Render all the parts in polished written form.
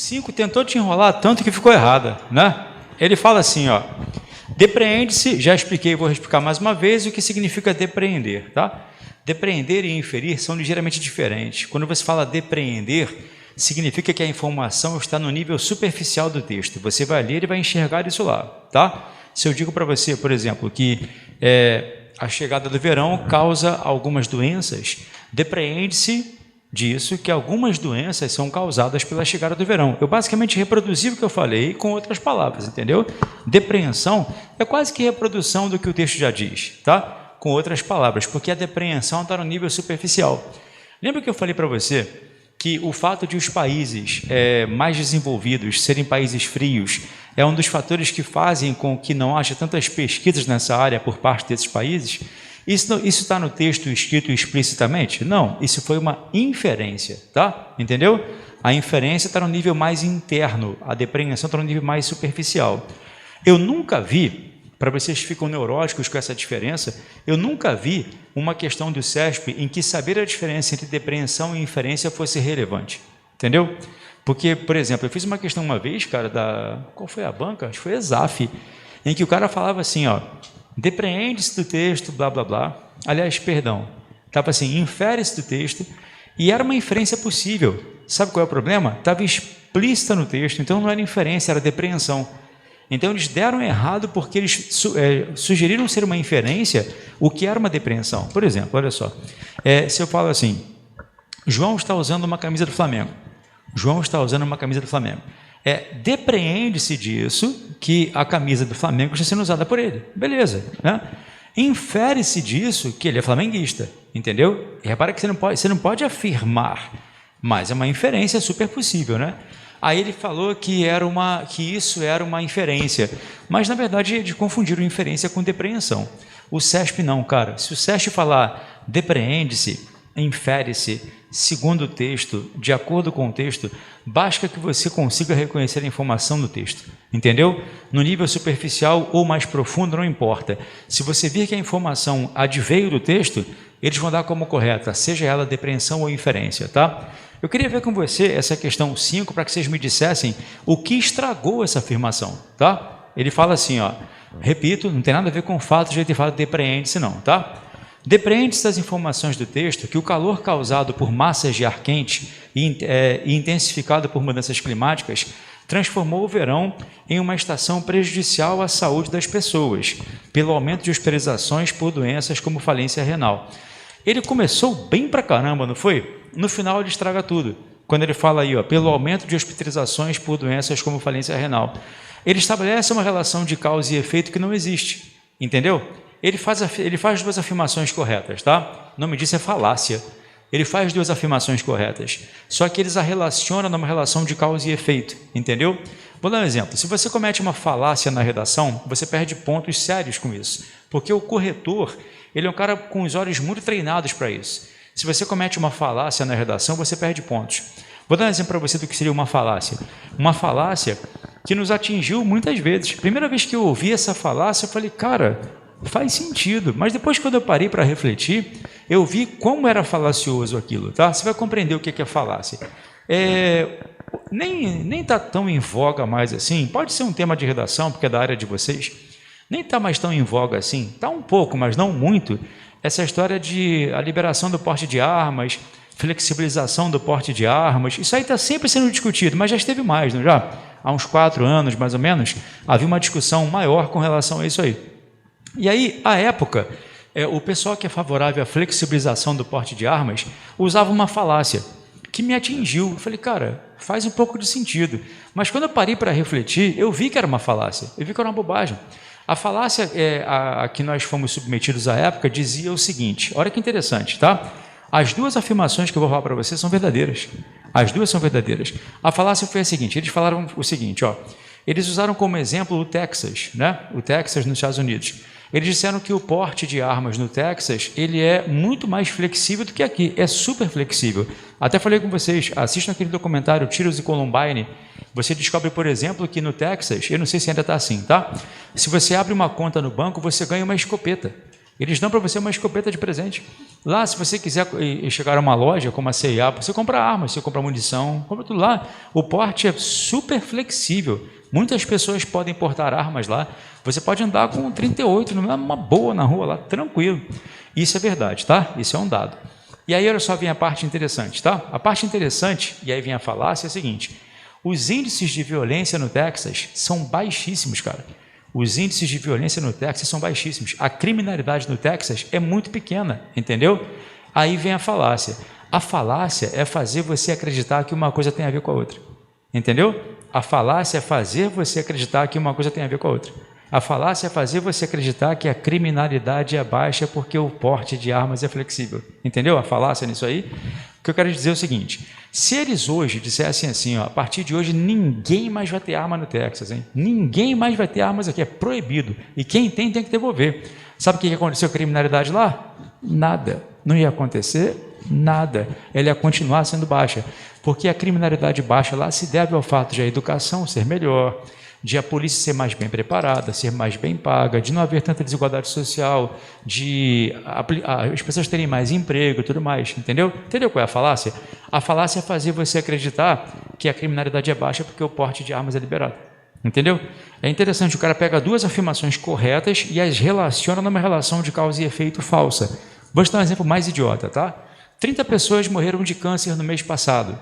5 tentou te enrolar tanto que ficou errada, né? Ele fala assim, ó, depreende-se, já expliquei, vou explicar mais uma vez o que significa depreender, tá? Depreender e inferir são ligeiramente diferentes. Quando você fala depreender, significa que a informação está no nível superficial do texto. Você vai ler e vai enxergar isso lá, tá? Se eu digo para você, por exemplo, que a chegada do verão causa algumas doenças, depreende-se disso que algumas doenças são causadas pela chegada do verão. Eu basicamente reproduzi o que eu falei com outras palavras, entendeu? Depreensão é quase que reprodução do que o texto já diz, tá? Com outras palavras, porque a depreensão está no nível superficial. Lembra que eu falei para você que o fato de os países mais desenvolvidos serem países frios é um dos fatores que fazem com que não haja tantas pesquisas nessa área por parte desses países? Isso está no texto escrito explicitamente? Não, isso foi uma inferência, tá? Entendeu? A inferência está no nível mais interno, a depreensão está no nível mais superficial. Eu nunca vi, para vocês que ficam neuróticos com essa diferença, eu nunca vi uma questão do CESP em que saber a diferença entre depreensão e inferência fosse relevante, entendeu? Porque, por exemplo, eu fiz uma questão uma vez, cara, qual foi a banca? Acho que foi a Exaf, em que o cara falava assim, ó, depreende-se do texto, blá, blá, blá. Aliás, perdão, estava assim, infere-se do texto, e era uma inferência possível. Sabe qual é o problema? Estava explícita no texto, então não era inferência, era depreensão. Então, eles deram errado porque eles sugeriram ser uma inferência o que era uma depreensão. Por exemplo, olha só, se eu falo assim, João está usando uma camisa do Flamengo. João está usando uma camisa do Flamengo. Depreende-se disso que a camisa do Flamengo está sendo usada por ele. Beleza, né? Infere-se disso que ele é flamenguista, entendeu? E repara que você não pode afirmar, mas é uma inferência super possível, né? Aí ele falou que isso era uma inferência, mas na verdade eles confundiram inferência com depreensão. O CESP não, cara. Se o CESP falar depreende-se, infere-se, segundo o texto, de acordo com o texto, basta que você consiga reconhecer a informação do texto, entendeu? No nível superficial ou mais profundo, não importa. Se você vir que a informação adveio do texto, eles vão dar como correta, seja ela depreensão ou inferência, tá? Eu queria ver com você essa questão 5 para que vocês me dissessem o que estragou essa afirmação, tá? Ele fala assim, ó, repito, não tem nada a ver com o fato de ele ter falado depreende-se não, tá? Depreende-se das informações do texto que o calor causado por massas de ar quente e intensificado por mudanças climáticas transformou o verão em uma estação prejudicial à saúde das pessoas, pelo aumento de hospitalizações por doenças como falência renal. Ele começou bem pra caramba, não foi? No final ele estraga tudo. Quando ele fala aí, ó, pelo aumento de hospitalizações por doenças como falência renal. Ele estabelece uma relação de causa e efeito que não existe, entendeu? Ele faz duas afirmações corretas, tá? O nome disso é falácia. Ele faz duas afirmações corretas, só que eles a relacionam numa relação de causa e efeito, entendeu? Vou dar um exemplo. Se você comete uma falácia na redação, você perde pontos sérios com isso, porque o corretor, ele é um cara com os olhos muito treinados para isso. Se você comete uma falácia na redação, você perde pontos. Vou dar um exemplo para você do que seria uma falácia. Uma falácia que nos atingiu muitas vezes. Primeira vez que eu ouvi essa falácia, eu falei, cara, faz sentido. Mas depois, quando eu parei para refletir, eu vi como era falacioso aquilo, tá? Você vai compreender o que é falácia. Nem está tão em voga mais assim. Pode ser um tema de redação, porque é da área de vocês. Nem está mais tão em voga assim. Está um pouco, mas não muito. Essa história de a liberação do porte de armas, flexibilização do porte de armas, isso aí está sempre sendo discutido, mas já esteve mais, não já? Há uns 4 anos, mais ou menos, havia uma discussão maior com relação a isso aí. E aí, à época, o pessoal que é favorável à flexibilização do porte de armas usava uma falácia que me atingiu. Eu falei, cara, faz um pouco de sentido. Mas quando eu parei para refletir, eu vi que era uma falácia, eu vi que era uma bobagem. A falácia a que nós fomos submetidos à época dizia o seguinte, olha que interessante, tá? As duas afirmações que eu vou falar para vocês são verdadeiras. As duas são verdadeiras. A falácia foi a seguinte, eles falaram o seguinte, ó, eles usaram como exemplo o Texas, né? O Texas nos Estados Unidos. Eles disseram que o porte de armas no Texas, ele é muito mais flexível do que aqui, é super flexível. Até falei com vocês, assistam aquele documentário Tiros e Columbine, você descobre, por exemplo, que no Texas, eu não sei se ainda está assim, tá? Se você abre uma conta no banco, você ganha uma escopeta. Eles dão para você uma escopeta de presente. Lá, se você quiser chegar a uma loja como a C&A, você compra armas, você compra munição, compra tudo lá. O porte é super flexível. Muitas pessoas podem portar armas lá. Você pode andar com 38, numa boa na rua lá, tranquilo. Isso é verdade, tá? Isso é um dado. E aí, olha só, vem a parte interessante, tá? A parte interessante, e aí vem a falácia, é a seguinte: os índices de violência no Texas são baixíssimos, cara. Os índices de violência no Texas são baixíssimos. A criminalidade no Texas é muito pequena, entendeu? Aí vem a falácia. A falácia é fazer você acreditar que uma coisa tem a ver com a outra. Entendeu? A falácia é fazer você acreditar que uma coisa tem a ver com a outra. A falácia é fazer você acreditar que a criminalidade é baixa porque o porte de armas é flexível. Entendeu a falácia nisso aí? O que eu quero dizer é o seguinte: se eles hoje dissessem assim, ó, a partir de hoje ninguém mais vai ter arma no Texas, hein? Ninguém mais vai ter armas aqui, é proibido. E quem tem que devolver. Sabe o que aconteceu com a criminalidade lá? Nada. Não ia acontecer nada. Ela ia continuar sendo baixa. Porque a criminalidade baixa lá se deve ao fato de a educação ser melhor, de a polícia ser mais bem preparada, ser mais bem paga, de não haver tanta desigualdade social, de as pessoas terem mais emprego e tudo mais, entendeu? Entendeu qual é a falácia? A falácia é fazer você acreditar que a criminalidade é baixa porque o porte de armas é liberado, entendeu? É interessante, o cara pega duas afirmações corretas e as relaciona numa relação de causa e efeito falsa. Vou te dar um exemplo mais idiota, tá? 30 pessoas morreram de câncer no mês passado.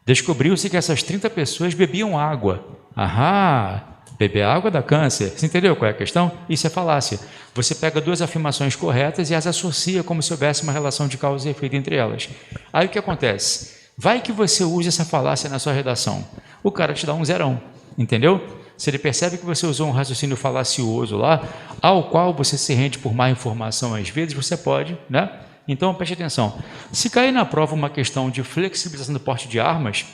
Descobriu-se que essas 30 pessoas bebiam água. Ahá, beber água dá câncer. Você entendeu qual é a questão? Isso é falácia. Você pega duas afirmações corretas e as associa como se houvesse uma relação de causa e efeito entre elas. Aí o que acontece? Vai que você use essa falácia na sua redação. O cara te dá um zerão, entendeu? Se ele percebe que você usou um raciocínio falacioso lá, ao qual você se rende por má informação às vezes, você pode, né? Então, preste atenção. Se cair na prova uma questão de flexibilização do porte de armas,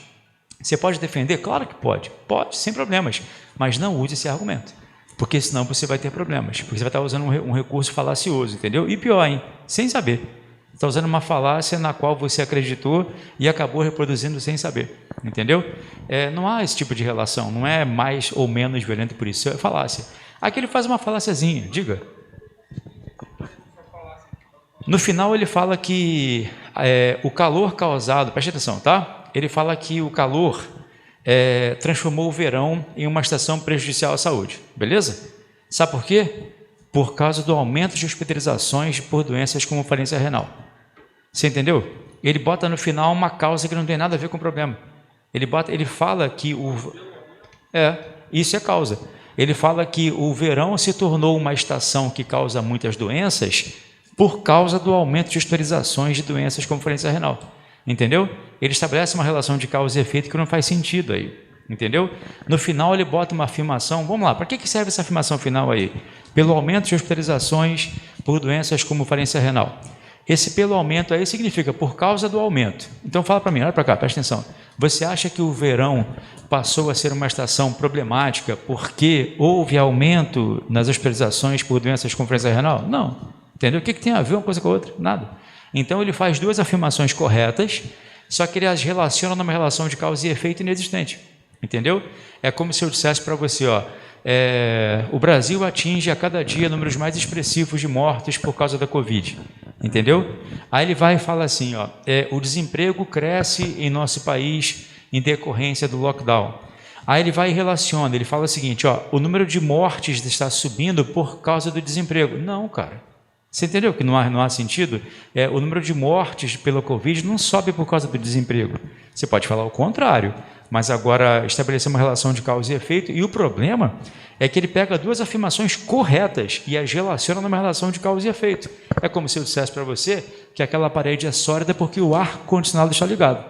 você pode defender? Claro que pode. Pode, sem problemas. Mas não use esse argumento. Porque senão você vai ter problemas. Porque você vai estar usando um recurso falacioso, entendeu? E pior, hein? Sem saber. Está usando uma falácia na qual você acreditou e acabou reproduzindo sem saber. Entendeu? Não há esse tipo de relação. Não é mais ou menos violento por isso. É falácia. Aqui ele faz uma faláciazinha. Diga. No final ele fala que o calor causado, preste atenção, tá? Ele fala que o calor transformou o verão em uma estação prejudicial à saúde, beleza? Sabe por quê? Por causa do aumento de hospitalizações por doenças como falência renal. Você entendeu? Ele bota no final uma causa que não tem nada a ver com o problema. Ele fala que isso é causa. Ele fala que o verão se tornou uma estação que causa muitas doenças por causa do aumento de hospitalizações de doenças como falência renal. Entendeu? Ele estabelece uma relação de causa e efeito que não faz sentido aí. Entendeu? No final ele bota uma afirmação. Vamos lá, para que serve essa afirmação final aí? Pelo aumento de hospitalizações por doenças como falência renal. Esse pelo aumento aí significa por causa do aumento. Então fala para mim, olha para cá, presta atenção. Você acha que o verão passou a ser uma estação problemática porque houve aumento nas hospitalizações por doenças como falência renal? Não. Entendeu? O que tem a ver uma coisa com a outra? Nada. Então ele faz duas afirmações corretas, só que ele as relaciona numa relação de causa e efeito inexistente. Entendeu? É como se eu dissesse para você, ó, o Brasil atinge a cada dia números mais expressivos de mortes por causa da Covid. Entendeu? Aí ele vai e fala assim, ó, o desemprego cresce em nosso país em decorrência do lockdown. Aí ele vai e relaciona, ele fala o seguinte, ó, o número de mortes está subindo por causa do desemprego. Não, cara. Você entendeu que não há sentido? O número de mortes pela Covid não sobe por causa do desemprego. Você pode falar o contrário, mas agora estabelecer uma relação de causa e efeito, e o problema é que ele pega duas afirmações corretas e as relaciona numa relação de causa e efeito. É como se eu dissesse para você que aquela parede é sólida porque o ar-condicionado está ligado.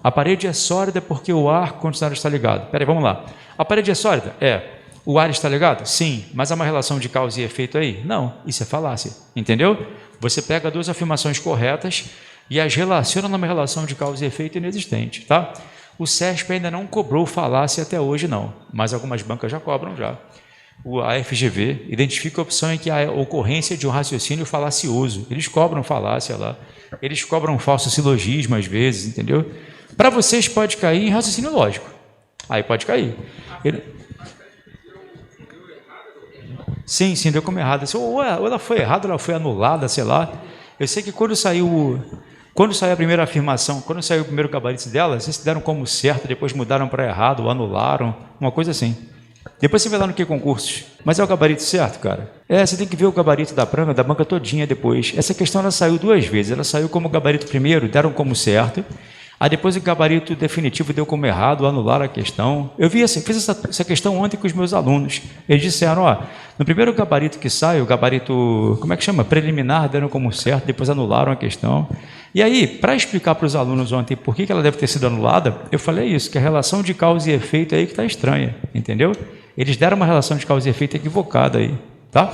A parede é sólida porque o ar-condicionado está ligado. Espera aí, vamos lá. A parede é sólida? O ar está ligado? Sim, mas há uma relação de causa e efeito aí? Não, isso é falácia, entendeu? Você pega duas afirmações corretas e as relaciona numa relação de causa e efeito inexistente, tá? O CESP ainda não cobrou falácia até hoje, não, mas algumas bancas já cobram já. A FGV identifica a opção em que há ocorrência de um raciocínio falacioso. Eles cobram falácia lá, eles cobram falso silogismo às vezes, entendeu? Para vocês pode cair em raciocínio lógico, aí pode cair. Sim, sim, deu como errado. Ou ela foi errada, ou ela foi anulada, sei lá. Eu sei que quando saiu a primeira afirmação, quando saiu o primeiro gabarito dela, vocês deram como certo, depois mudaram para errado, ou anularam, uma coisa assim. Depois você vê lá no que concursos. Mas é o gabarito certo, cara? Você tem que ver o gabarito da banca todinha depois. Essa questão ela saiu 2 vezes. Ela saiu como gabarito primeiro, deram como certo. Aí depois o gabarito definitivo deu como errado, anularam a questão. Eu fiz essa questão ontem com os meus alunos. Eles disseram, no primeiro gabarito que sai, o gabarito, como é que chama? Preliminar, deram como certo, depois anularam a questão. E aí, para explicar para os alunos ontem por que ela deve ter sido anulada, eu falei isso, que a relação de causa e efeito aí que está estranha, entendeu? Eles deram uma relação de causa e efeito equivocada aí, tá?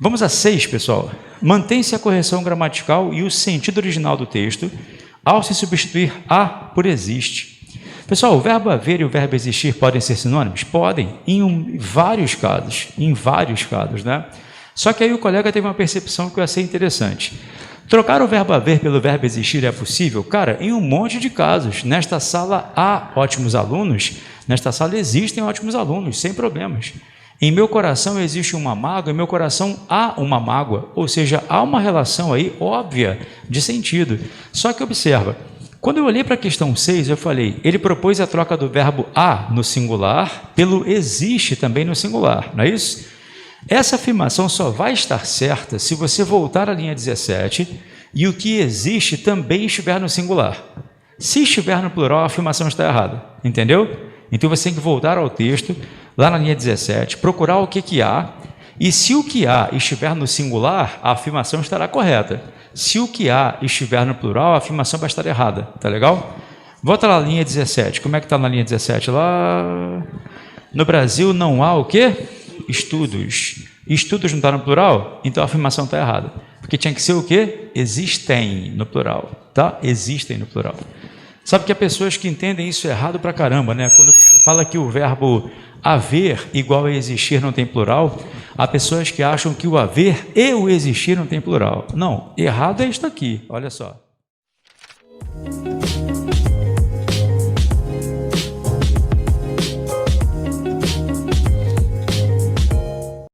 Vamos a 6, pessoal. Mantém-se a correção gramatical e o sentido original do texto ao se substituir a por existe. Pessoal, o verbo haver e o verbo existir podem ser sinônimos? Podem, em vários casos, né? Só que aí o colega teve uma percepção que eu achei interessante. Trocar o verbo haver pelo verbo existir é possível? Cara, em um monte de casos. Nesta sala há ótimos alunos, nesta sala existem ótimos alunos, sem problemas. Em meu coração existe uma mágoa, em meu coração há uma mágoa, ou seja, há uma relação aí óbvia de sentido. Só que observa, quando eu olhei para a questão 6, eu falei, ele propôs a troca do verbo há no singular pelo existe também no singular, não é isso? Essa afirmação só vai estar certa se você voltar à linha 17 e o que existe também estiver no singular. Se estiver no plural, a afirmação está errada, entendeu? Então você tem que voltar ao texto, lá na linha 17, procurar o que há, e se o que há estiver no singular, a afirmação estará correta. Se o que há estiver no plural, a afirmação vai estar errada, tá legal? Volta lá na linha 17, como é que está na linha 17? Lá no Brasil não há o quê? Estudos. Estudos não está no plural? Então a afirmação está errada. Porque tinha que ser o quê? Existem no plural, tá? Existem no plural. Sabe que há pessoas que entendem isso errado pra caramba, né? Quando fala que o verbo haver igual a existir não tem plural, há pessoas que acham que o haver e o existir não tem plural. Não, errado é isto aqui, olha só.